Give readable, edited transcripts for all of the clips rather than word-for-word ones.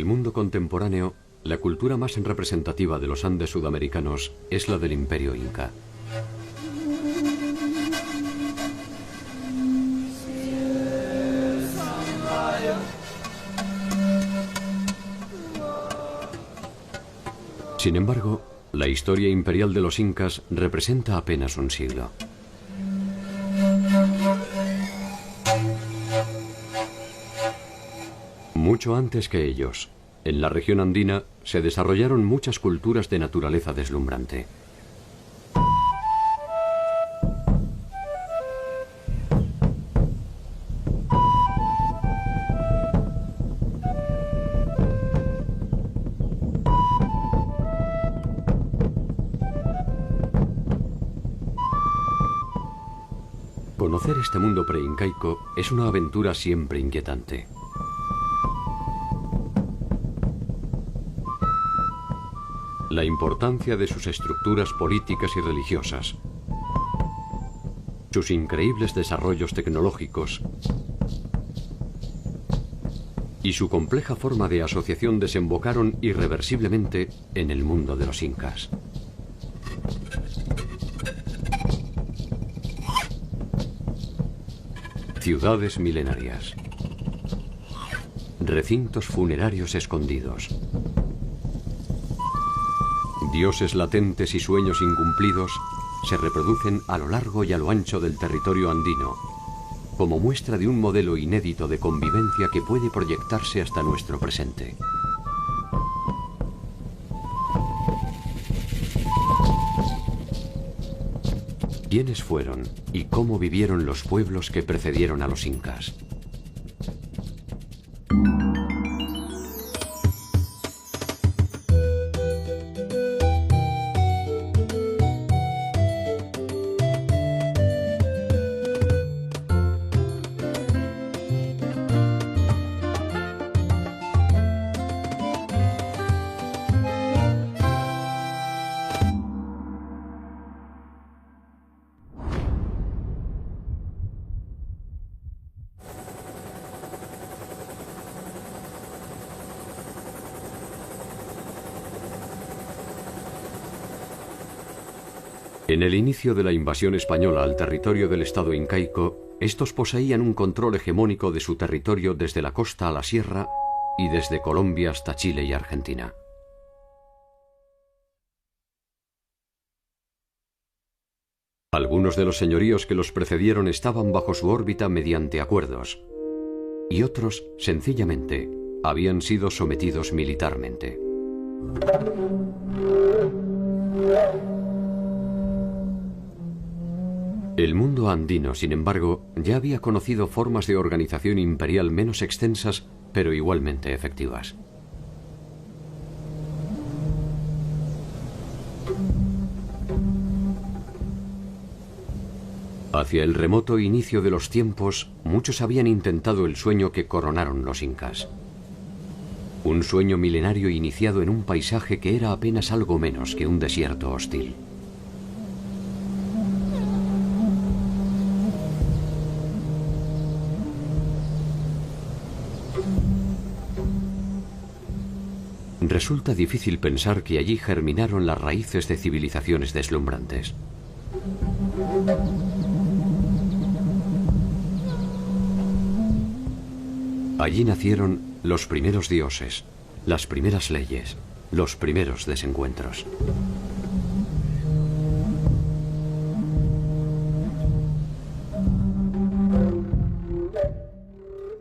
el mundo contemporáneo, la cultura más representativa de los Andes sudamericanos es la del Imperio Inca. Sin embargo, la historia imperial de los incas representa apenas un siglo. Mucho antes que ellos, en la región andina se desarrollaron muchas culturas de naturaleza deslumbrante. Conocer este mundo preincaico es una aventura siempre inquietante. La importancia de sus estructuras políticas y religiosas, sus increíbles desarrollos tecnológicos y su compleja forma de asociación desembocaron irreversiblemente en el mundo de los incas. Ciudades milenarias, recintos funerarios escondidos, dioses latentes y sueños incumplidos se reproducen a lo largo y a lo ancho del territorio andino, como muestra de un modelo inédito de convivencia que puede proyectarse hasta nuestro presente. ¿Quiénes fueron y cómo vivieron los pueblos que precedieron a los incas? En el inicio de la invasión española al territorio del estado incaico, estos poseían un control hegemónico de su territorio desde la costa a la sierra y desde Colombia hasta Chile y Argentina. Algunos de los señoríos que los precedieron estaban bajo su órbita mediante acuerdos, y otros, sencillamente, habían sido sometidos militarmente. El mundo andino, sin embargo, ya había conocido formas de organización imperial menos extensas, pero igualmente efectivas. Hacia el remoto inicio de los tiempos, muchos habían intentado el sueño que coronaron los incas. Un sueño milenario iniciado en un paisaje que era apenas algo menos que un desierto hostil. Resulta difícil pensar que allí germinaron las raíces de civilizaciones deslumbrantes. Allí nacieron los primeros dioses, las primeras leyes, los primeros desencuentros.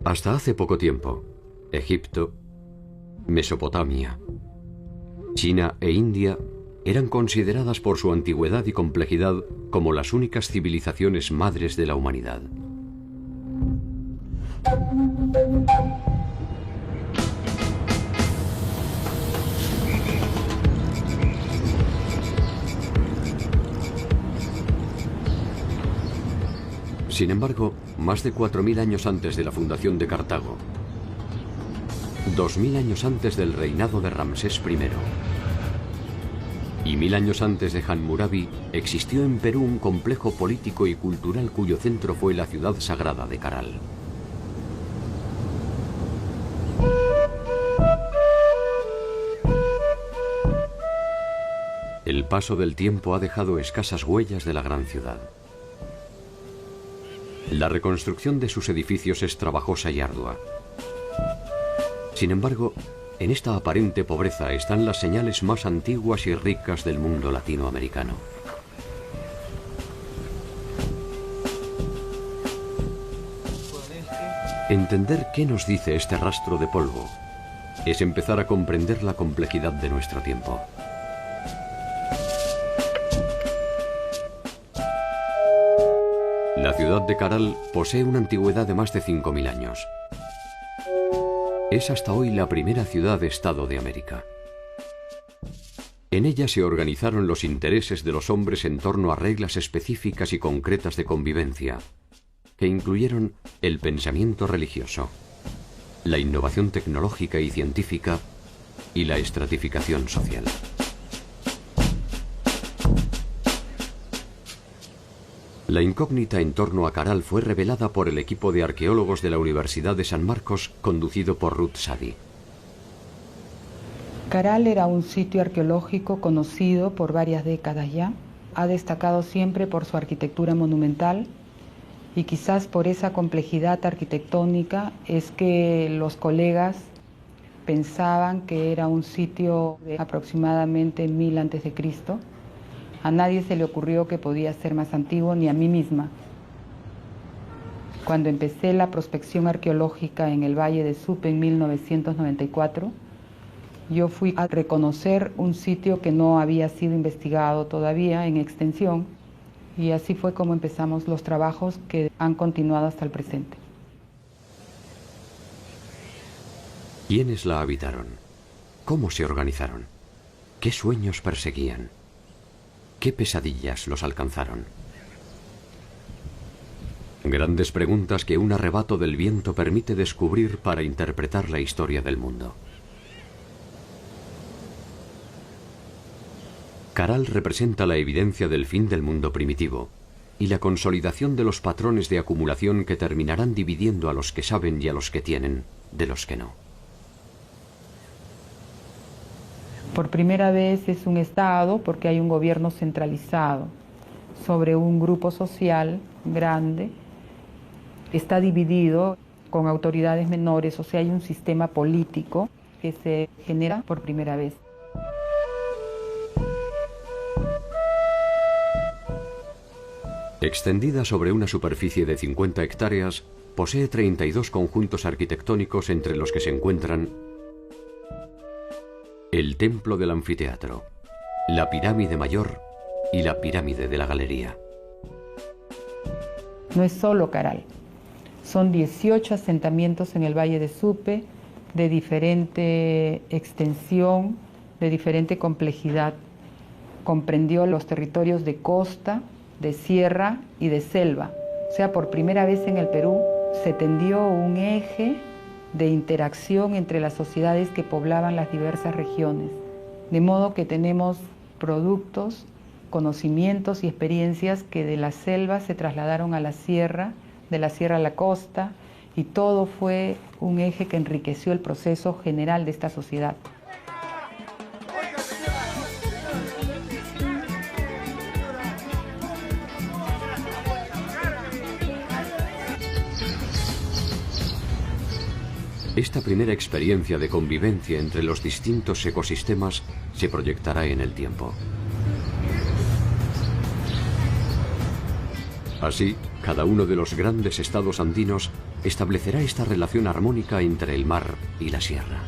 Hasta hace poco tiempo, Egipto, Mesopotamia, China e India eran consideradas por su antigüedad y complejidad como las únicas civilizaciones madres de la humanidad. Sin embargo, más de 4000 años antes de la fundación de Cartago, 2000 años antes del reinado de Ramsés I y 1000 años antes de Hammurabi, existió en Perú un complejo político y cultural cuyo centro fue la ciudad sagrada de Caral. paso del tiempo ha dejado escasas huellas de la gran ciudad. La reconstrucción de sus edificios es trabajosa y ardua. Sin embargo, en esta aparente pobreza están las señales más antiguas y ricas del mundo latinoamericano. Entender qué nos dice este rastro de polvo es empezar a comprender la complejidad de nuestro tiempo. La ciudad de Caral posee una antigüedad de más de 5.000 años. Es hasta hoy la primera ciudad-estado de América. En ella se organizaron los intereses de los hombres en torno a reglas específicas y concretas de convivencia, que incluyeron el pensamiento religioso, la innovación tecnológica y científica y la estratificación social. La incógnita en torno a Caral fue revelada por el equipo de arqueólogos de la Universidad de San Marcos, conducido por Ruth Sadi. Caral era un sitio arqueológico conocido por varias décadas ya. Ha destacado siempre por su arquitectura monumental y quizás por esa complejidad arquitectónica es que los colegas pensaban que era un sitio de aproximadamente 1000 a.C. A nadie se le ocurrió que podía ser más antiguo, ni a mí misma. Cuando empecé la prospección arqueológica en el Valle de Supe en 1994, yo fui a reconocer un sitio que no había sido investigado todavía en extensión, y así fue como empezamos los trabajos que han continuado hasta el presente. ¿Quiénes la habitaron? ¿Cómo se organizaron? ¿Qué sueños perseguían? ¿Qué pesadillas los alcanzaron? Grandes preguntas que un arrebato del viento permite descubrir para interpretar la historia del mundo. Caral representa la evidencia del fin del mundo primitivo y la consolidación de los patrones de acumulación que terminarán dividiendo a los que saben y a los que tienen de los que no. Por primera vez es un Estado porque hay un gobierno centralizado sobre un grupo social grande. Está dividido con autoridades menores, o sea, hay un sistema político que se genera por primera vez. Extendida sobre una superficie de 50 hectáreas, posee 32 conjuntos arquitectónicos entre los que se encuentran el Templo del Anfiteatro, la Pirámide Mayor y la Pirámide de la Galería. No es solo Caral, son 18 asentamientos en el Valle de Supe, de diferente extensión, de diferente complejidad. Comprendió los territorios de costa, de sierra y de selva. O sea, por primera vez en el Perú se tendió un eje de interacción entre las sociedades que poblaban las diversas regiones. De modo que tenemos productos, conocimientos y experiencias que de la selva se trasladaron a la sierra, de la sierra a la costa, y todo fue un eje que enriqueció el proceso general de esta sociedad. Esta primera experiencia de convivencia entre los distintos ecosistemas se proyectará en el tiempo. Así, cada uno de los grandes estados andinos establecerá esta relación armónica entre el mar y la sierra.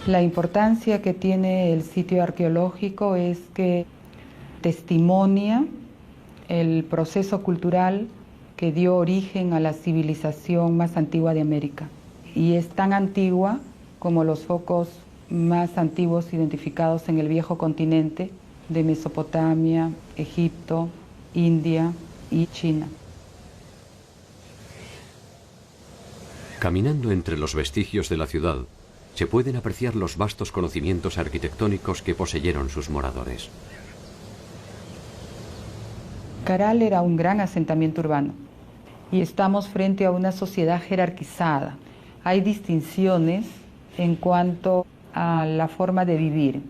La importancia que tiene el sitio arqueológico es que testimonia el proceso cultural que dio origen a la civilización más antigua de América. Y es tan antigua como los focos más antiguos identificados en el viejo continente de Mesopotamia, Egipto, India y China. Caminando entre los vestigios de la ciudad, se pueden apreciar los vastos conocimientos arquitectónicos que poseyeron sus moradores. Caral era un gran asentamiento urbano y estamos frente a una sociedad jerarquizada. hay distinciones en cuanto a la forma de vivir.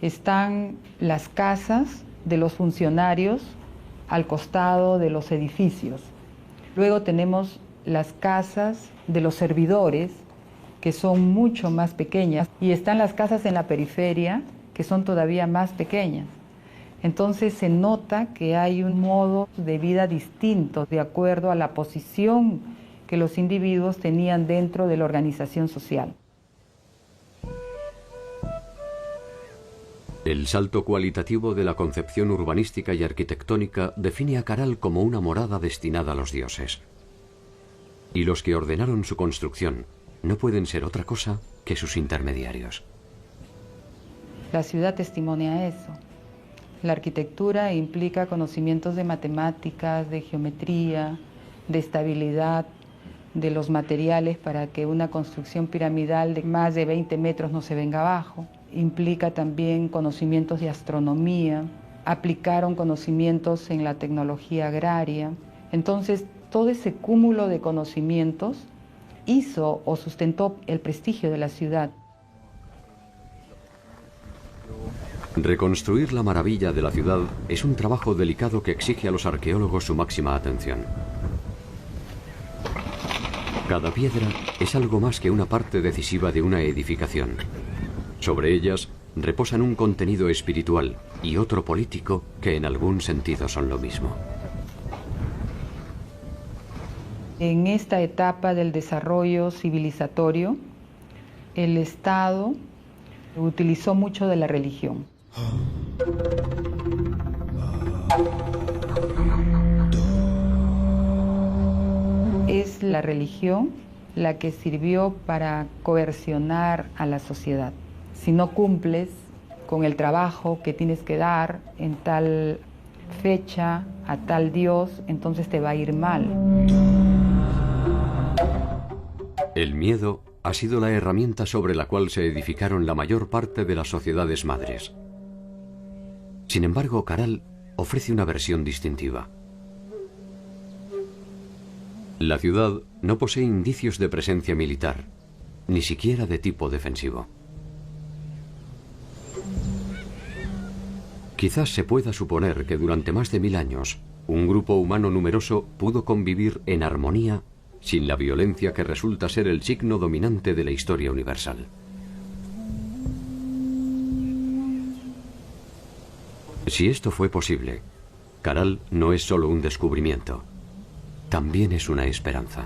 Están las casas de los funcionarios al costado de los edificios. Luego tenemos las casas de los servidores, que son mucho más pequeñas, y están las casas en la periferia, que son todavía más pequeñas. Entonces se nota que hay un modo de vida distinto de acuerdo a la posición que los individuos tenían dentro de la organización social. El salto cualitativo de la concepción urbanística y arquitectónica define a Caral como una morada destinada a los dioses. Y los que ordenaron su construcción no pueden ser otra cosa que sus intermediarios. La ciudad testimonia eso. La arquitectura implica conocimientos de matemáticas, de geometría, de estabilidad de los materiales para que una construcción piramidal de más de 20 metros no se venga abajo. Implica también conocimientos de astronomía, aplicaron conocimientos en la tecnología agraria. Entonces, todo ese cúmulo de conocimientos hizo o sustentó el prestigio de la ciudad. Reconstruir la maravilla de la ciudad es un trabajo delicado que exige a los arqueólogos su máxima atención. Cada piedra es algo más que una parte decisiva de una edificación. Sobre ellas reposan un contenido espiritual y otro político que en algún sentido son lo mismo. En esta etapa del desarrollo civilizatorio, el Estado utilizó mucho de la religión. Es la religión la que sirvió para coercionar a la sociedad. Si no cumples con el trabajo que tienes que dar en tal fecha, a tal dios, entonces te va a ir mal. El miedo ha sido la herramienta sobre la cual se edificaron la mayor parte de las sociedades madres. Sin embargo, Caral ofrece una versión distintiva. La ciudad no posee indicios de presencia militar, ni siquiera de tipo defensivo. Quizás se pueda suponer que durante más de 1000 años, un grupo humano numeroso pudo convivir en armonía sin la violencia que resulta ser el signo dominante de la historia universal. Si esto fue posible, Caral no es solo un descubrimiento, también es una esperanza.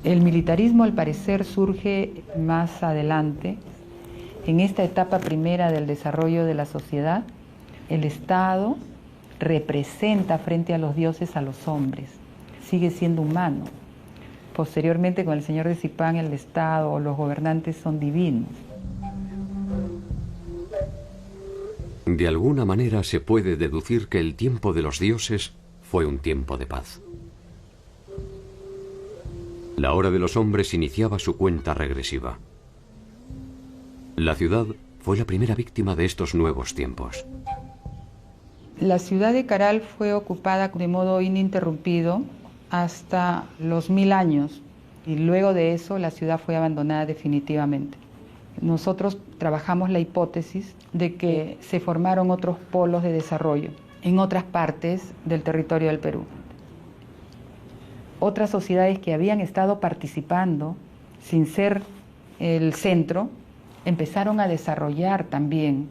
El militarismo, al parecer, surge más adelante. En esta etapa primera del desarrollo de la sociedad, el Estado representa frente a los dioses a los hombres, sigue siendo humano. Posteriormente, con el señor de Zipán, el Estado o los gobernantes son divinos. De alguna manera se puede deducir que el tiempo de los dioses fue un tiempo de paz. La hora de los hombres iniciaba su cuenta regresiva. La ciudad fue la primera víctima de estos nuevos tiempos. La ciudad de Caral fue ocupada de modo ininterrumpido hasta los 1000 años y luego de eso la ciudad fue abandonada definitivamente. Nosotros trabajamos la hipótesis de que se formaron otros polos de desarrollo en otras partes del territorio del Perú. Otras sociedades que habían estado participando sin ser el centro empezaron a desarrollar también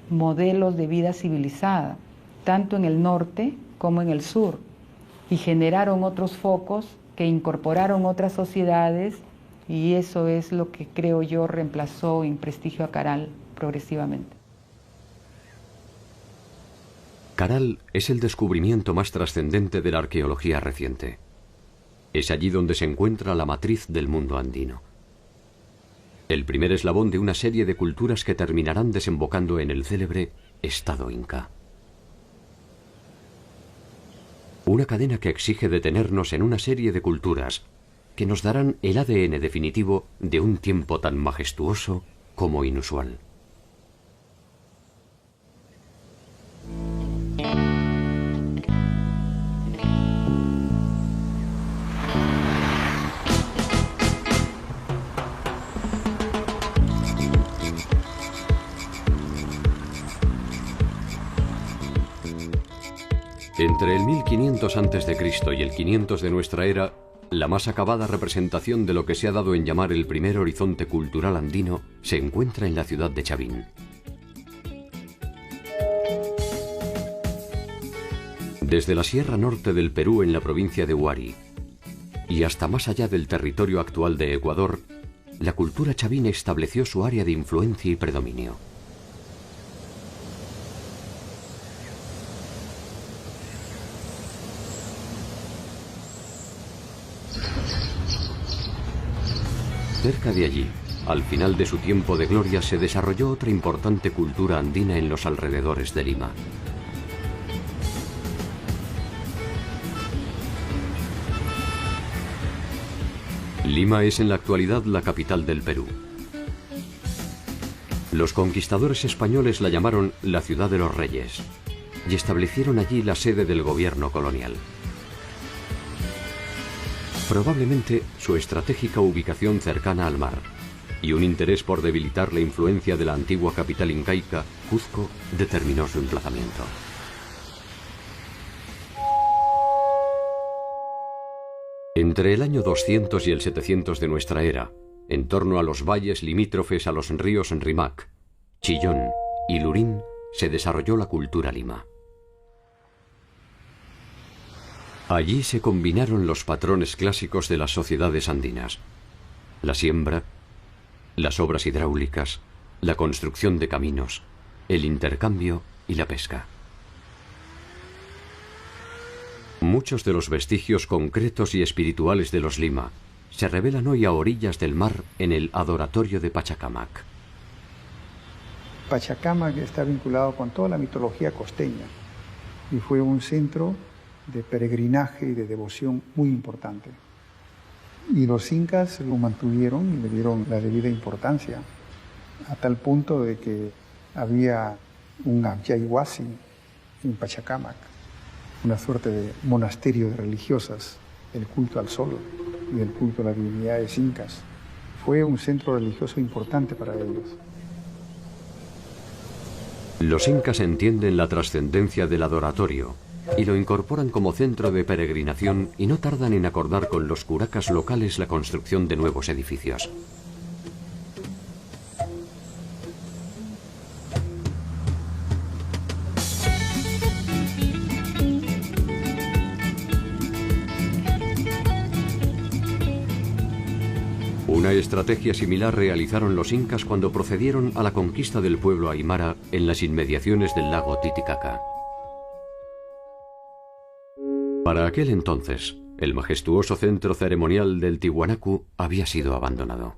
modelos de vida civilizada, tanto en el norte como en el sur, y generaron otros focos que incorporaron otras sociedades, y eso es lo que creo yo reemplazó en prestigio a Caral progresivamente. Caral es el descubrimiento más trascendente de la arqueología reciente. Es allí donde se encuentra la matriz del mundo andino. El primer eslabón de una serie de culturas que terminarán desembocando en el célebre Estado Inca. Una cadena que exige detenernos en una serie de culturas que nos darán el ADN definitivo de un tiempo tan majestuoso como inusual. Entre el 1500 a.C. y el 500 de nuestra era, la más acabada representación de lo que se ha dado en llamar el primer horizonte cultural andino se encuentra en la ciudad de Chavín. Desde la Sierra Norte del Perú en la provincia de Huari y hasta más allá del territorio actual de Ecuador, la cultura chavín estableció su área de influencia y predominio. Cerca de allí, al final de su tiempo de gloria, se desarrolló otra importante cultura andina en los alrededores de Lima. Lima es en la actualidad la capital del Perú. Los conquistadores españoles la llamaron la Ciudad de los Reyes y establecieron allí la sede del gobierno colonial. Probablemente su estratégica ubicación cercana al mar y un interés por debilitar la influencia de la antigua capital incaica, Cuzco, determinó su emplazamiento. Entre el año 200 y el 700 de nuestra era, en torno a los valles limítrofes a los ríos Rímac, Chillón y Lurín, se desarrolló la cultura lima. Allí se combinaron los patrones clásicos de las sociedades andinas: la siembra, las obras hidráulicas, la construcción de caminos, el intercambio y la pesca. Muchos de los vestigios concretos y espirituales de los Lima se revelan hoy a orillas del mar en el adoratorio de Pachacamac. Pachacamac está vinculado con toda la mitología costeña y fue un centro de peregrinaje y de devoción muy importante. Y los incas lo mantuvieron y le dieron la debida importancia, a tal punto de que había un Abyayhuasi en Pachacamac, una suerte de monasterio de religiosas, del culto al sol y del culto a las divinidades incas. Fue un centro religioso importante para ellos. Los incas entienden la trascendencia del adoratorio y lo incorporan como centro de peregrinación y no tardan en acordar con los curacas locales la construcción de nuevos edificios. Una estrategia similar realizaron los incas cuando procedieron a la conquista del pueblo aymara en las inmediaciones del lago Titicaca. Para aquel entonces, el majestuoso centro ceremonial del Tiwanaku había sido abandonado.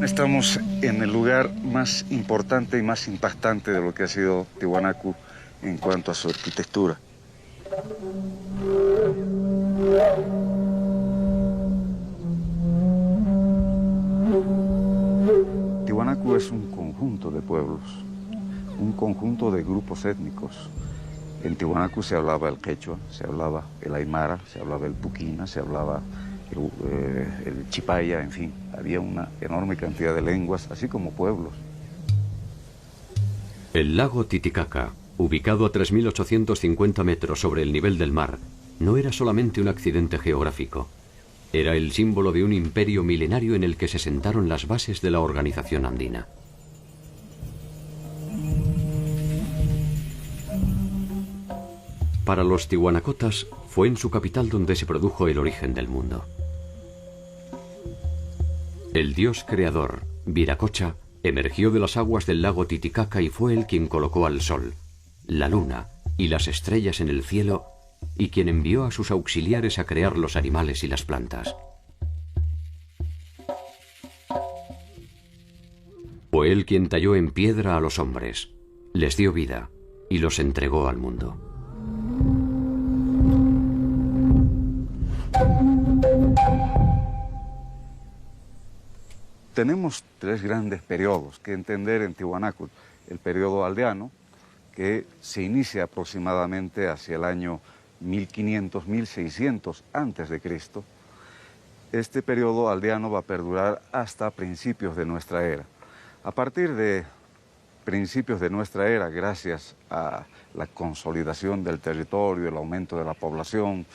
Estamos en el lugar más importante y más impactante de lo que ha sido Tiwanaku en cuanto a su arquitectura. Tiwanaku es un conjunto de pueblos, un conjunto de grupos étnicos. En Tiwanaku se hablaba el quechua, se hablaba el aymara, se hablaba el puquina, se hablaba el chipaya, en fin, había una enorme cantidad de lenguas, así como pueblos. El lago Titicaca, ubicado a 3.850 metros sobre el nivel del mar, no era solamente un accidente geográfico. Era el símbolo de un imperio milenario en el que se sentaron las bases de la organización andina. Para los tiwanacotas, fue en su capital donde se produjo el origen del mundo. El dios creador, Viracocha, emergió de las aguas del lago Titicaca y fue él quien colocó al sol, la luna y las estrellas en el cielo y quien envió a sus auxiliares a crear los animales y las plantas. Fue él quien talló en piedra a los hombres, les dio vida y los entregó al mundo. Tenemos tres grandes periodos que entender en Tiwanaku: el periodo aldeano, que se inicia aproximadamente hacia el año 1500, 1600 antes de Cristo. Este periodo aldeano va a perdurar hasta principios de nuestra era. A partir de principios de nuestra era, gracias a la consolidación del territorio, el aumento de la población,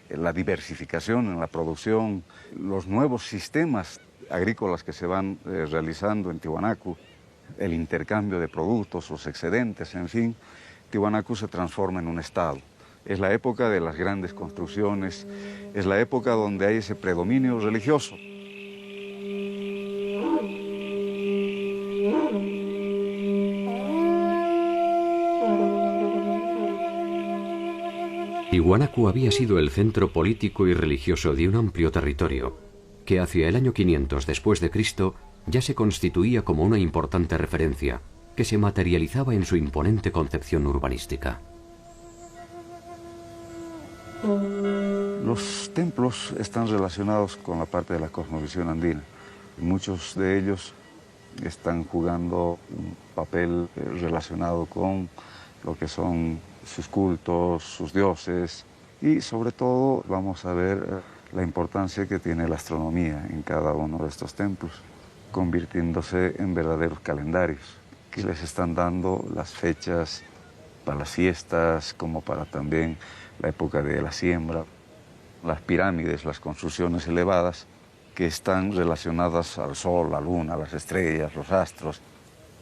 la diversificación en la producción, los nuevos sistemas agrícolas que se van realizando en Tiwanaku, el intercambio de productos, los excedentes, en fin, Tiwanaku se transforma en un estado. Es la época de las grandes construcciones, es la época donde hay ese predominio religioso. Tiwanaku había sido el centro político y religioso de un amplio territorio, que hacia el año 500 después de Cristo ya se constituía como una importante referencia, que se materializaba en su imponente concepción urbanística. Los templos están relacionados con la parte de la cosmovisión andina. Muchos de ellos están jugando un papel relacionado con lo que son sus cultos, sus dioses, y sobre todo vamos a ver la importancia que tiene la astronomía en cada uno de estos templos, convirtiéndose en verdaderos calendarios que les están dando las fechas para las fiestas, como para también la época de la siembra. Las pirámides, las construcciones elevadas que están relacionadas al sol, la luna, las estrellas, los astros.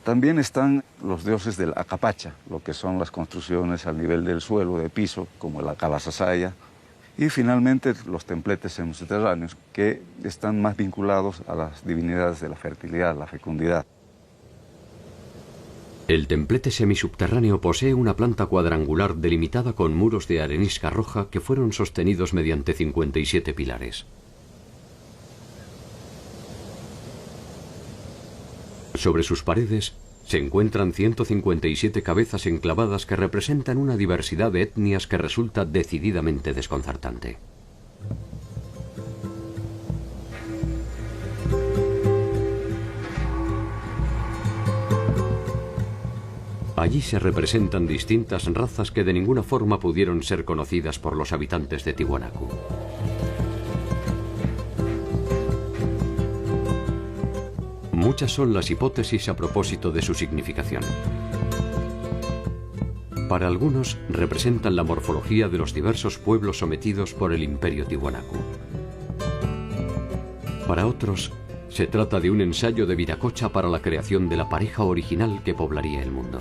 También están los dioses del Acapacha, lo que son las construcciones al nivel del suelo, de piso, como el Acalasasaya. Y finalmente los templetes subterráneos, que están más vinculados a las divinidades de la fertilidad, la fecundidad. El templete semisubterráneo posee una planta cuadrangular delimitada con muros de arenisca roja que fueron sostenidos mediante 57 pilares. Sobre sus paredes se encuentran 157 cabezas enclavadas que representan una diversidad de etnias que resulta decididamente desconcertante. Allí se representan distintas razas que de ninguna forma pudieron ser conocidas por los habitantes de Tiwanaku. Muchas son las hipótesis a propósito de su significación. Para algunos representan la morfología de los diversos pueblos sometidos por el Imperio Tiwanaku. Para otros, se trata de un ensayo de Viracocha para la creación de la pareja original que poblaría el mundo.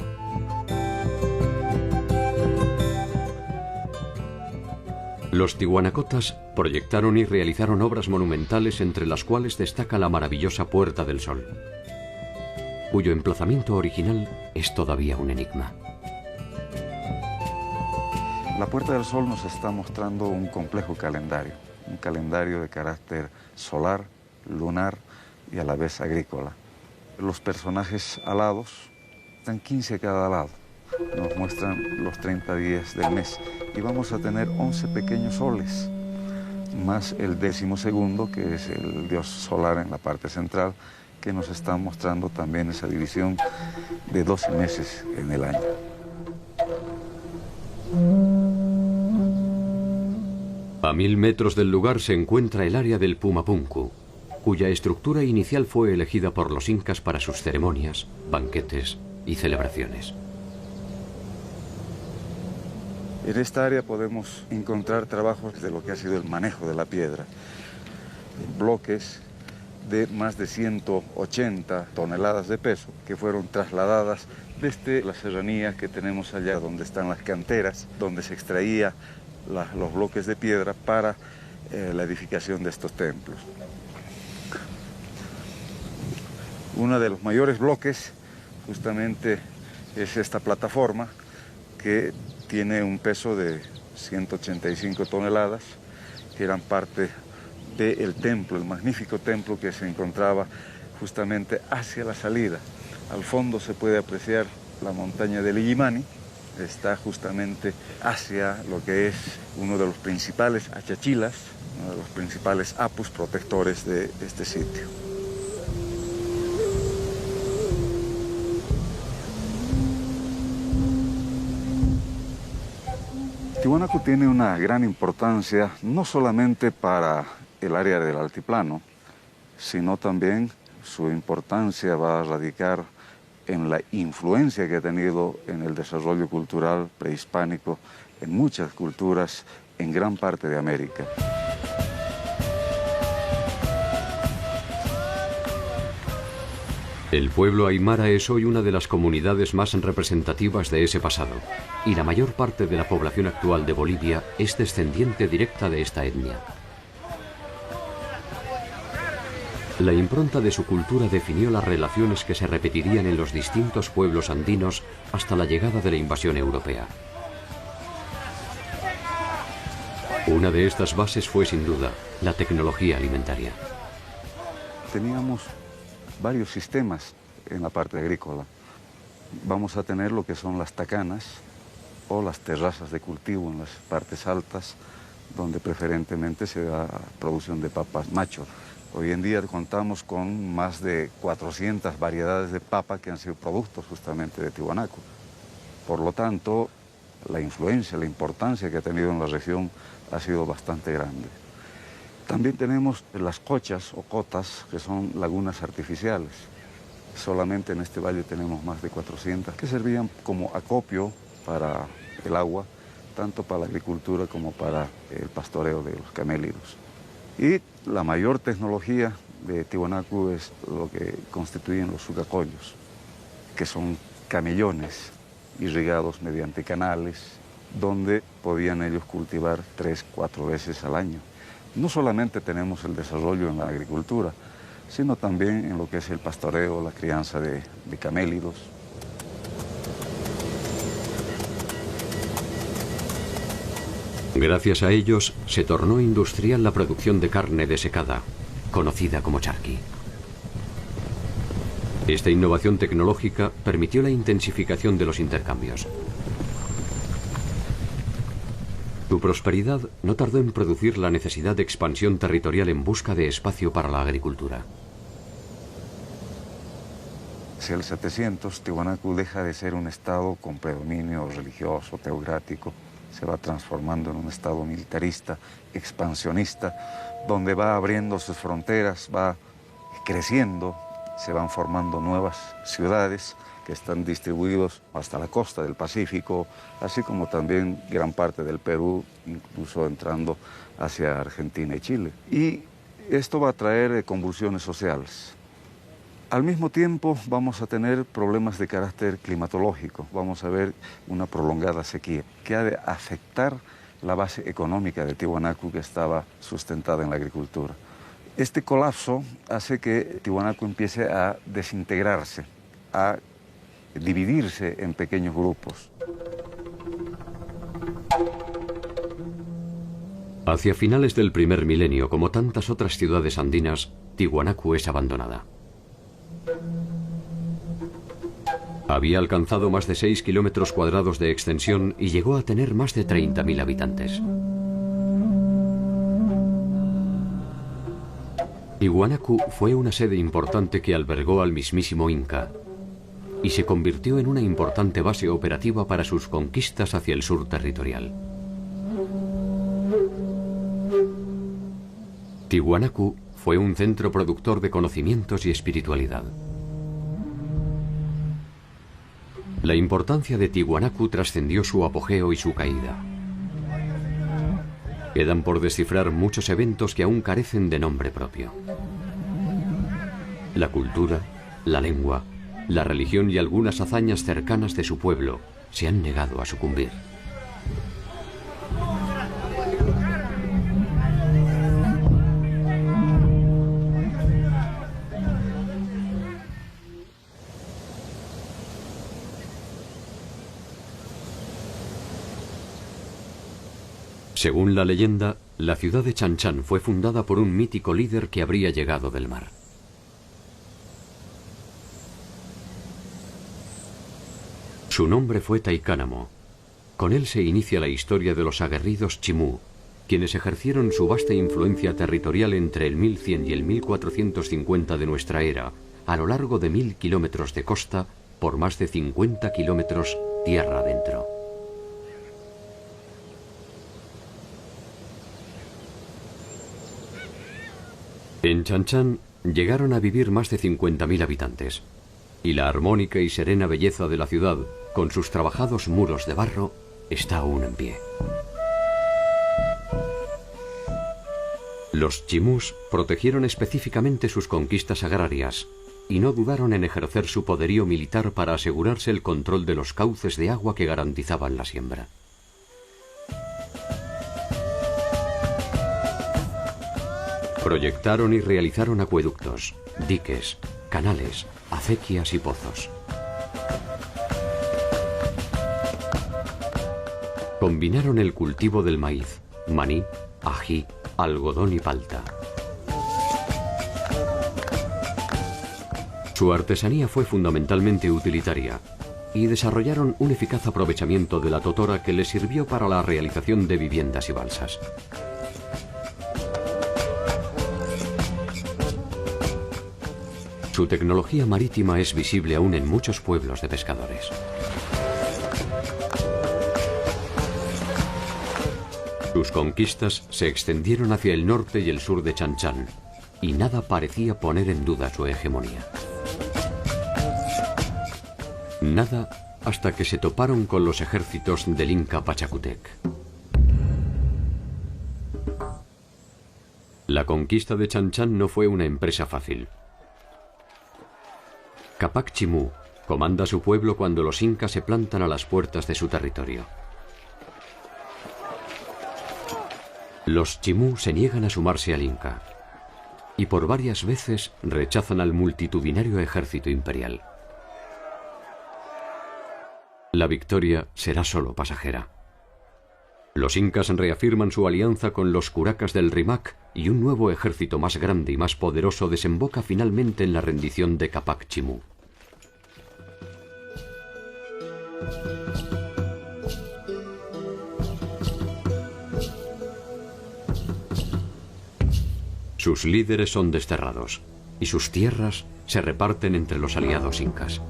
Los tiwanacotas proyectaron y realizaron obras monumentales, entre las cuales destaca la maravillosa Puerta del Sol, cuyo emplazamiento original es todavía un enigma. La Puerta del Sol nos está mostrando un complejo calendario, un calendario de carácter solar, lunar y a la vez agrícola. Los personajes alados están 15 a cada lado. Nos muestran los 30 días del mes y vamos a tener 11 pequeños soles, más el 12º, que es el dios solar en la parte central, que nos está mostrando también esa división de 12 meses en el año. A 1000 metros del lugar se encuentra el área del Pumapunku, cuya estructura inicial fue elegida por los incas para sus ceremonias, banquetes y celebraciones. En esta área podemos encontrar trabajos de lo que ha sido el manejo de la piedra. Bloques de más de 180 toneladas de peso que fueron trasladadas desde las serranías que tenemos allá, donde están las canteras, donde se extraía los bloques de piedra para la edificación de estos templos. Uno de los mayores bloques justamente es esta plataforma, que tiene un peso de 185 toneladas, que eran parte del templo, el magnífico templo que se encontraba justamente hacia la salida. Al fondo se puede apreciar la montaña del Illimani, está justamente hacia lo que es uno de los principales achachilas, uno de los principales apus protectores de este sitio. Tiwanaku tiene una gran importancia no solamente para el área del altiplano, sino también su importancia va a radicar en la influencia que ha tenido en el desarrollo cultural prehispánico en muchas culturas en gran parte de América. El pueblo aymara es hoy una de las comunidades más representativas de ese pasado, y la mayor parte de la población actual de Bolivia es descendiente directa de esta etnia. La impronta de su cultura definió las relaciones que se repetirían en los distintos pueblos andinos hasta la llegada de la invasión europea. Una de estas bases fue, sin duda, la tecnología alimentaria. Teníamos varios sistemas en la parte agrícola. Vamos a tener lo que son las tacanas o las terrazas de cultivo en las partes altas, donde preferentemente se da producción de papas macho. Hoy en día contamos con más de 400 variedades de papa que han sido productos justamente de Tiwanaku. Por lo tanto, la influencia, la importancia que ha tenido en la región ha sido bastante grande. También tenemos las cochas o cotas, que son lagunas artificiales. Solamente en este valle tenemos más de 400, que servían como acopio para el agua, tanto para la agricultura como para el pastoreo de los camélidos. Y la mayor tecnología de Tiwanaku es lo que constituyen los sucacollos, que son camellones irrigados mediante canales, donde podían ellos cultivar 3 o 4 veces al año. No solamente tenemos el desarrollo en la agricultura, sino también en lo que es el pastoreo, la crianza de camélidos. Gracias a ellos, se tornó industrial la producción de carne desecada, conocida como charqui. Esta innovación tecnológica permitió la intensificación de los intercambios. Su prosperidad no tardó en producir la necesidad de expansión territorial en busca de espacio para la agricultura. Hacia el 700, Tiwanaku deja de ser un estado con predominio religioso, teocrático, se va transformando en un estado militarista, expansionista, donde va abriendo sus fronteras, va creciendo, se van formando nuevas ciudades que están distribuidos hasta la costa del Pacífico, así como también gran parte del Perú, incluso entrando hacia Argentina y Chile. Y esto va a traer convulsiones sociales. Al mismo tiempo vamos a tener problemas de carácter climatológico, vamos a ver una prolongada sequía que ha de afectar la base económica de Tiwanaku, que estaba sustentada en la agricultura. Este colapso hace que Tiwanaku empiece a desintegrarse, a dividirse en pequeños grupos. Hacia finales del primer milenio, como tantas otras ciudades andinas, Tiwanaku es abandonada. Había alcanzado más de 6 kilómetros cuadrados de extensión y llegó a tener más de 30.000 habitantes. Tiwanaku fue una sede importante que albergó al mismísimo Inca y se convirtió en una importante base operativa para sus conquistas hacia el sur territorial. Tiwanaku fue un centro productor de conocimientos y espiritualidad. La importancia de Tiwanaku trascendió su apogeo y su caída. Quedan por descifrar muchos eventos que aún carecen de nombre propio. La cultura, la lengua, la religión y algunas hazañas cercanas de su pueblo se han negado a sucumbir. Según la leyenda, la ciudad de Chanchan fue fundada por un mítico líder que habría llegado del mar. Su nombre fue Taikánamo. Con él se inicia la historia de los aguerridos Chimú, quienes ejercieron su vasta influencia territorial entre el 1100 y el 1450 de nuestra era, a lo largo de 1000 kilómetros de costa por más de 50 kilómetros tierra adentro. En Chan Chan llegaron a vivir más de 50.000 habitantes, y la armónica y serena belleza de la ciudad, con sus trabajados muros de barro, está aún en pie. Los chimús protegieron específicamente sus conquistas agrarias y no dudaron en ejercer su poderío militar para asegurarse el control de los cauces de agua que garantizaban la siembra. Proyectaron y realizaron acueductos, diques, canales, acequias y pozos. Combinaron el cultivo del maíz, maní, ají, algodón y palta. Su artesanía fue fundamentalmente utilitaria y desarrollaron un eficaz aprovechamiento de la totora que les sirvió para la realización de viviendas y balsas. Su tecnología marítima es visible aún en muchos pueblos de pescadores. Sus conquistas se extendieron hacia el norte y el sur de Chan Chan, y nada parecía poner en duda su hegemonía. Nada hasta que se toparon con los ejércitos del Inca Pachacútec. La conquista de Chan Chan no fue una empresa fácil. Capac Chimú comanda a su pueblo cuando los incas se plantan a las puertas de su territorio. Los chimú se niegan a sumarse al Inca y por varias veces rechazan al multitudinario ejército imperial. La victoria será solo pasajera. Los incas reafirman su alianza con los curacas del Rimac y un nuevo ejército más grande y más poderoso desemboca finalmente en la rendición de Capac Chimú. Sus líderes son desterrados y sus tierras se reparten entre los aliados incas.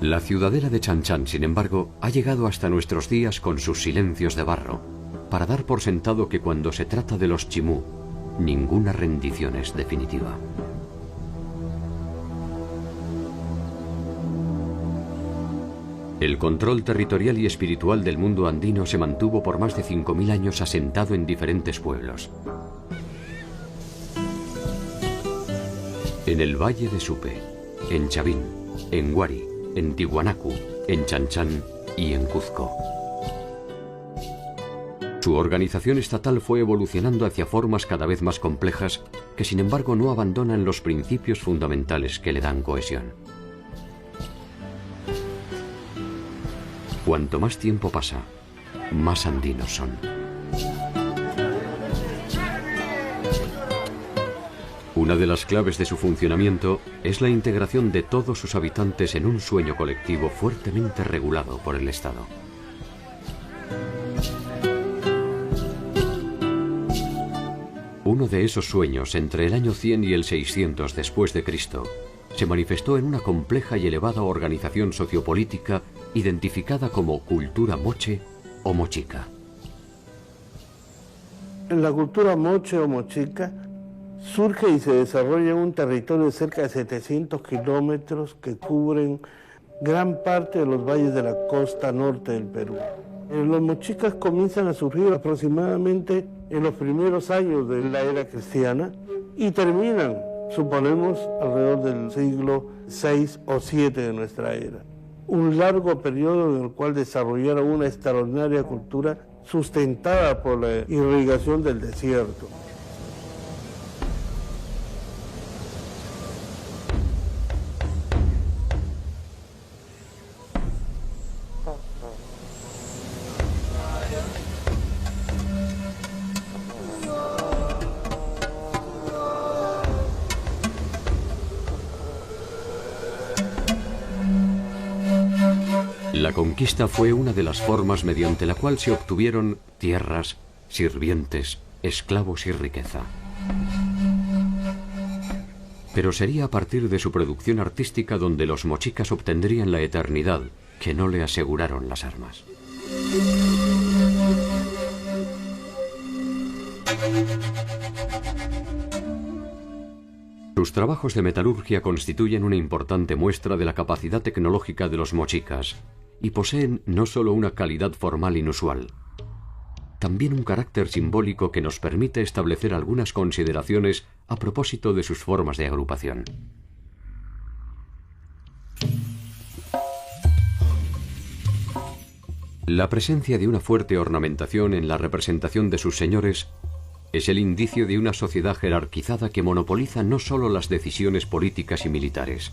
La ciudadela de Chan Chan, sin embargo, ha llegado hasta nuestros días con sus silencios de barro, para dar por sentado que cuando se trata de los chimú, ninguna rendición es definitiva. El control territorial y espiritual del mundo andino se mantuvo por más de 5.000 años asentado en diferentes pueblos. En el Valle de Supe, en Chavín, en Huari, en Tiwanaku, en Chan Chan y en Cuzco. Su organización estatal fue evolucionando hacia formas cada vez más complejas que sin embargo no abandonan los principios fundamentales que le dan cohesión. Cuanto más tiempo pasa, más andinos son. Una de las claves de su funcionamiento es la integración de todos sus habitantes en un sueño colectivo fuertemente regulado por el Estado. Uno de esos sueños, entre el año 100 y el 600 después de Cristo, se manifestó en una compleja y elevada organización sociopolítica identificada como cultura moche o mochica. La cultura moche o mochica surge y se desarrolla en un territorio de cerca de 700 kilómetros que cubren gran parte de los valles de la costa norte del Perú. Los mochicas comienzan a surgir aproximadamente en los primeros años de la era cristiana y terminan, suponemos, alrededor del siglo VI o VII de nuestra era. Un largo periodo en el cual desarrollaron una extraordinaria cultura sustentada por la irrigación del desierto. La conquista fue una de las formas mediante la cual se obtuvieron tierras, sirvientes, esclavos y riqueza. Pero sería a partir de su producción artística donde los mochicas obtendrían la eternidad que no le aseguraron las armas. Sus trabajos de metalurgia constituyen una importante muestra de la capacidad tecnológica de los mochicas y poseen no solo una calidad formal inusual, también un carácter simbólico que nos permite establecer algunas consideraciones a propósito de sus formas de agrupación. La presencia de una fuerte ornamentación en la representación de sus señores es el indicio de una sociedad jerarquizada que monopoliza no solo las decisiones políticas y militares.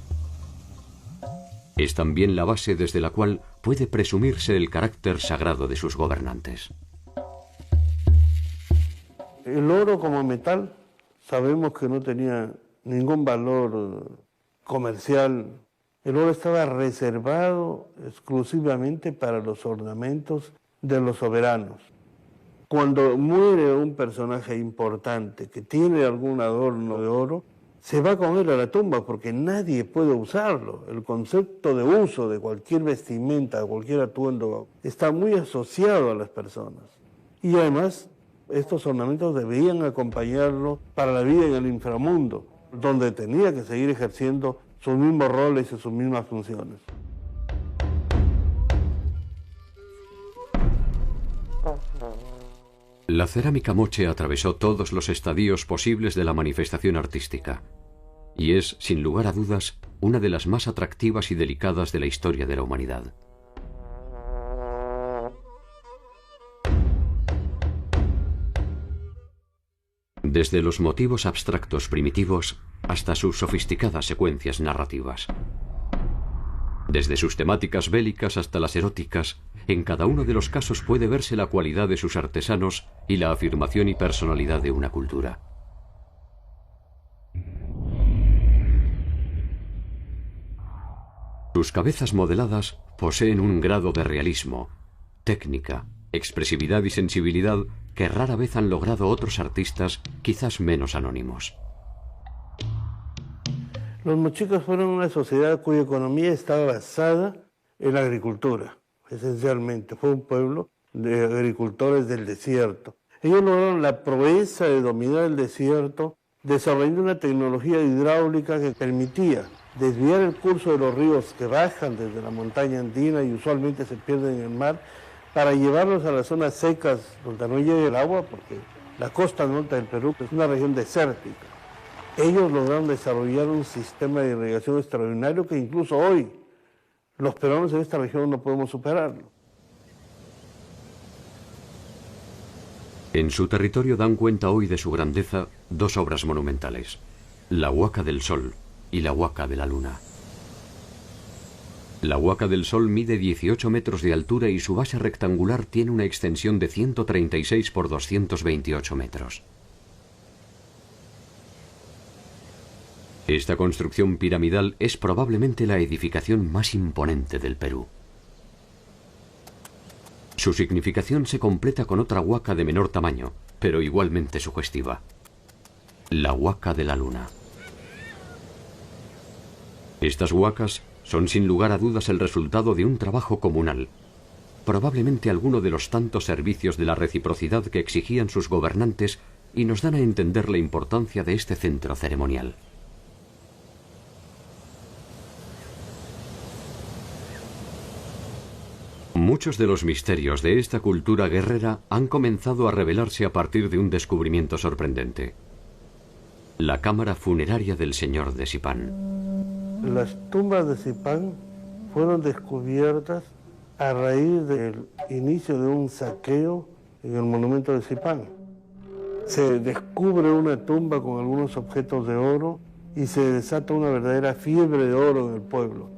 Es también la base desde la cual puede presumirse el carácter sagrado de sus gobernantes. El oro como metal sabemos que no tenía ningún valor comercial. El oro estaba reservado exclusivamente para los ornamentos de los soberanos. Cuando muere un personaje importante que tiene algún adorno de oro, se va con él a la tumba porque nadie puede usarlo. El concepto de uso de cualquier vestimenta, de cualquier atuendo, está muy asociado a las personas. Y además, estos ornamentos debían acompañarlo para la vida en el inframundo, donde tenía que seguir ejerciendo sus mismos roles y sus mismas funciones. La cerámica moche atravesó todos los estadios posibles de la manifestación artística y es, sin lugar a dudas, una de las más atractivas y delicadas de la historia de la humanidad. Desde los motivos abstractos primitivos hasta sus sofisticadas secuencias narrativas. Desde sus temáticas bélicas hasta las eróticas, en cada uno de los casos puede verse la cualidad de sus artesanos y la afirmación y personalidad de una cultura. Sus cabezas modeladas poseen un grado de realismo, técnica, expresividad y sensibilidad que rara vez han logrado otros artistas quizás menos anónimos. Los mochicas fueron una sociedad cuya economía estaba basada en la agricultura, esencialmente. Fue un pueblo de agricultores del desierto. Ellos lograron la proeza de dominar el desierto, desarrollando una tecnología hidráulica que permitía desviar el curso de los ríos que bajan desde la montaña andina y usualmente se pierden en el mar, para llevarlos a las zonas secas donde no llega el agua, porque la costa norte del Perú es una región desértica. Ellos lograron desarrollar un sistema de irrigación extraordinario que incluso hoy los peruanos en esta región no podemos superarlo. En su territorio dan cuenta hoy de su grandeza dos obras monumentales, la Huaca del Sol y la Huaca de la Luna. La Huaca del Sol mide 18 metros de altura y su base rectangular tiene una extensión de 136 por 228 metros. Esta construcción piramidal es probablemente la edificación más imponente del Perú. Su significación se completa con otra huaca de menor tamaño, pero igualmente sugestiva. La Huaca de la Luna. Estas huacas son sin lugar a dudas el resultado de un trabajo comunal, probablemente alguno de los tantos servicios de la reciprocidad que exigían sus gobernantes y nos dan a entender la importancia de este centro ceremonial. Muchos de los misterios de esta cultura guerrera han comenzado a revelarse a partir de un descubrimiento sorprendente: la cámara funeraria del señor de Sipán. Las tumbas de Sipán fueron descubiertas a raíz del inicio de un saqueo en el monumento de Sipán. Se descubre una tumba con algunos objetos de oro y se desata una verdadera fiebre de oro en el pueblo.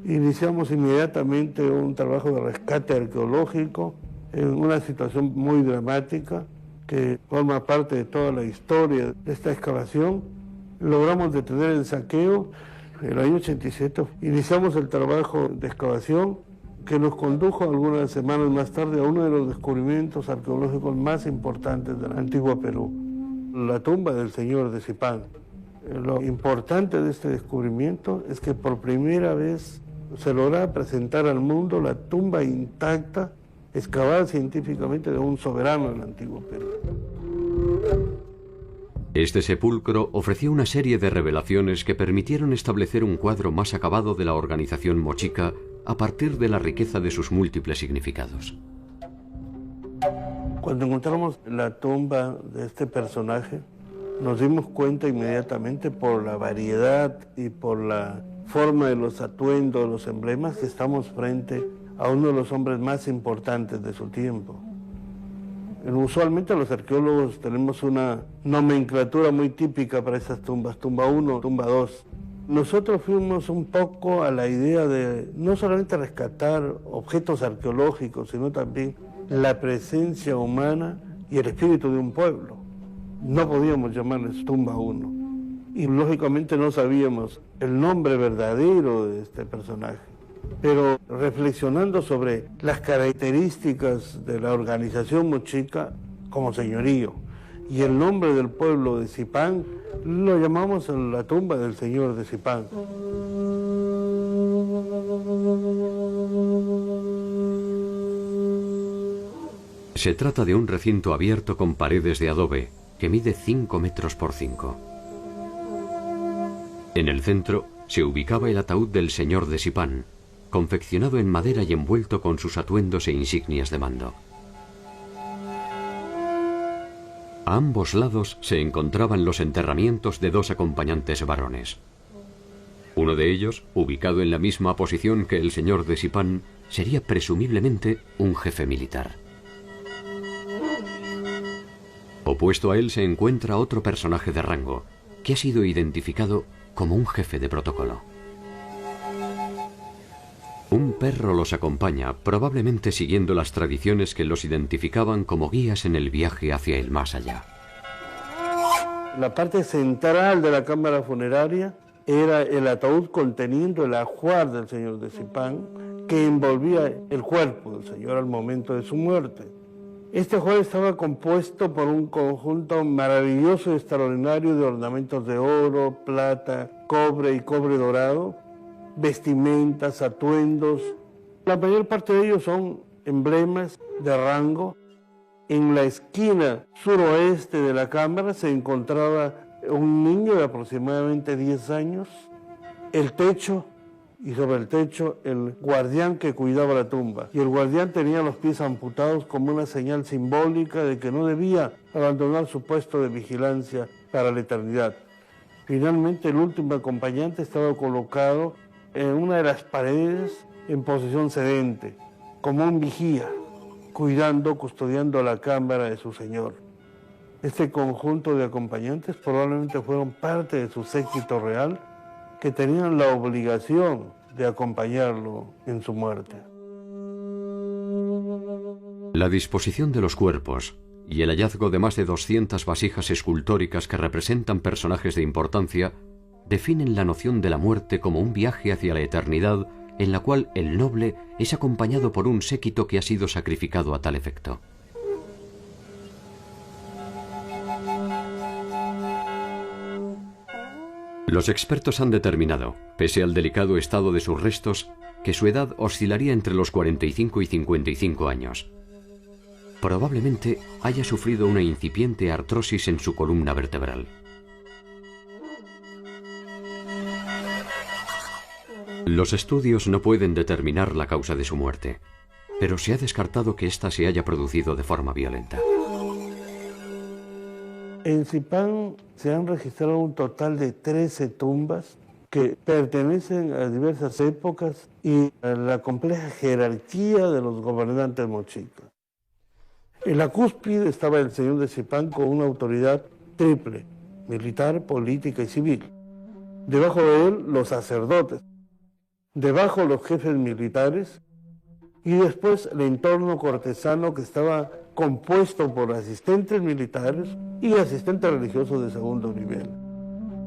Iniciamos inmediatamente un trabajo de rescate arqueológico en una situación muy dramática que forma parte de toda la historia de esta excavación. Logramos detener el saqueo. En el año 87 iniciamos el trabajo de excavación que nos condujo algunas semanas más tarde a uno de los descubrimientos arqueológicos más importantes del antiguo Perú, la tumba del señor de Sipán. Lo importante de este descubrimiento es que por primera vez se logra presentar al mundo la tumba intacta, excavada científicamente, de un soberano del antiguo Perú. Este sepulcro ofreció una serie de revelaciones que permitieron establecer un cuadro más acabado de la organización mochica a partir de la riqueza de sus múltiples significados. Cuando encontramos la tumba de este personaje, nos dimos cuenta inmediatamente por la variedad y por la forma de los atuendos, los emblemas, que estamos frente a uno de los hombres más importantes de su tiempo. Usualmente los arqueólogos tenemos una nomenclatura muy típica para esas tumbas, tumba 1, tumba 2. Nosotros fuimos un poco a la idea de no solamente rescatar objetos arqueológicos, sino también la presencia humana y el espíritu de un pueblo. No podíamos llamarles tumba 1. Y lógicamente no sabíamos el nombre verdadero de este personaje. Pero reflexionando sobre las características de la organización mochica como señorío y el nombre del pueblo de Zipán, lo llamamos la tumba del señor de Zipán. Se trata de un recinto abierto con paredes de adobe que mide 5 metros por 5. En el centro se ubicaba el ataúd del señor de Zipán, confeccionado en madera y envuelto con sus atuendos e insignias de mando. A ambos lados se encontraban los enterramientos de 2 acompañantes varones. Uno de ellos, ubicado en la misma posición que el señor de Zipán, sería presumiblemente un jefe militar. Opuesto a él se encuentra otro personaje de rango, que ha sido identificado como un jefe de protocolo. Un perro los acompaña, probablemente siguiendo las tradiciones que los identificaban como guías en el viaje hacia el más allá. La parte central de la cámara funeraria era el ataúd conteniendo el ajuar del señor de Zipán, que envolvía el cuerpo del señor al momento de su muerte. Este ajuar estaba compuesto por un conjunto maravilloso y extraordinario de ornamentos de oro, plata, cobre y cobre dorado, vestimentas, atuendos. La mayor parte de ellos son emblemas de rango. En la esquina suroeste de la cámara se encontraba un niño de aproximadamente 10 años, el techo, y sobre el techo el guardián que cuidaba la tumba. Y el guardián tenía los pies amputados como una señal simbólica de que no debía abandonar su puesto de vigilancia para la eternidad. Finalmente, el último acompañante estaba colocado en una de las paredes en posición sedente, como un vigía, custodiando la cámara de su señor. Este conjunto de acompañantes probablemente fueron parte de su séquito real, que tenían la obligación de acompañarlo en su muerte. La disposición de los cuerpos y el hallazgo de más de 200 vasijas escultóricas que representan personajes de importancia definen la noción de la muerte como un viaje hacia la eternidad en la cual el noble es acompañado por un séquito que ha sido sacrificado a tal efecto. Los expertos han determinado, pese al delicado estado de sus restos, que su edad oscilaría entre los 45 y 55 años. Probablemente haya sufrido una incipiente artrosis en su columna vertebral. Los estudios no pueden determinar la causa de su muerte, pero se ha descartado que ésta se haya producido de forma violenta. En Zipán se han registrado un total de 13 tumbas que pertenecen a diversas épocas y a la compleja jerarquía de los gobernantes mochicas. En la cúspide estaba el señor de Zipán con una autoridad triple, militar, política y civil. Debajo de él los sacerdotes, debajo los jefes militares y después el entorno cortesano que estaba compuesto por asistentes militares y asistentes religiosos de segundo nivel.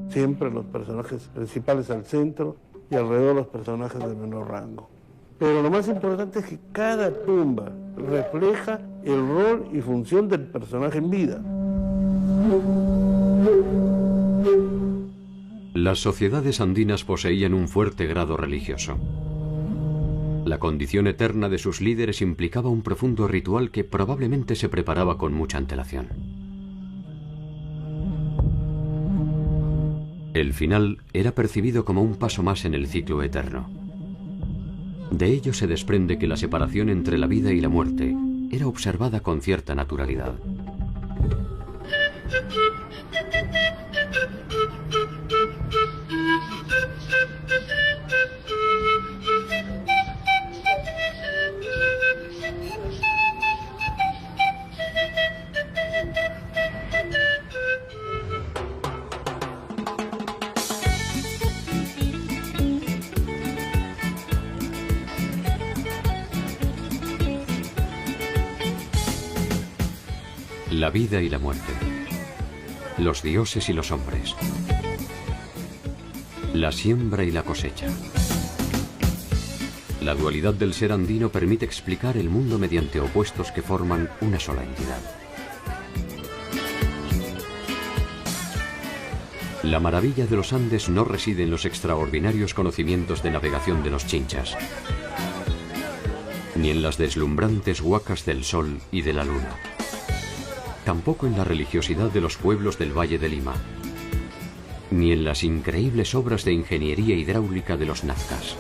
Siempre los personajes principales al centro y alrededor los personajes de menor rango. Pero lo más importante es que cada tumba refleja el rol y función del personaje en vida. Las sociedades andinas poseían un fuerte grado religioso. La condición eterna de sus líderes implicaba un profundo ritual que probablemente se preparaba con mucha antelación. El final era percibido como un paso más en el ciclo eterno. De ello se desprende que la separación entre la vida y la muerte era observada con cierta naturalidad. La vida y la muerte, los dioses y los hombres, la siembra y la cosecha. La dualidad del ser andino permite explicar el mundo mediante opuestos que forman una sola entidad. La maravilla de los Andes no reside en los extraordinarios conocimientos de navegación de los chinchas, ni en las deslumbrantes huacas del sol y de la luna. Tampoco en la religiosidad de los pueblos del Valle de Lima, ni en las increíbles obras de ingeniería hidráulica de los nazcas.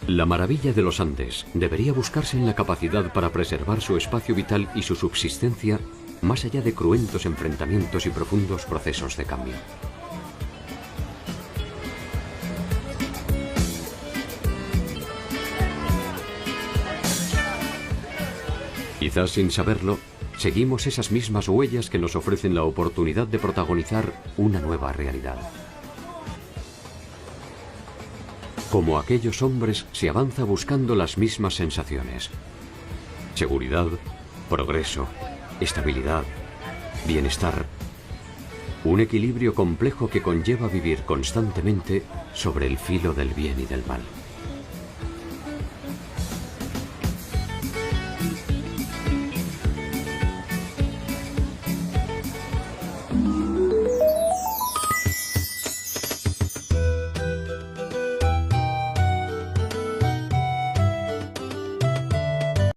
La maravilla de los Andes debería buscarse en la capacidad para preservar su espacio vital y su subsistencia más allá de cruentos enfrentamientos y profundos procesos de cambio. Quizás sin saberlo, seguimos esas mismas huellas que nos ofrecen la oportunidad de protagonizar una nueva realidad. Como aquellos hombres, se avanza buscando las mismas sensaciones: seguridad, progreso, estabilidad, bienestar. Un equilibrio complejo que conlleva vivir constantemente sobre el filo del bien y del mal.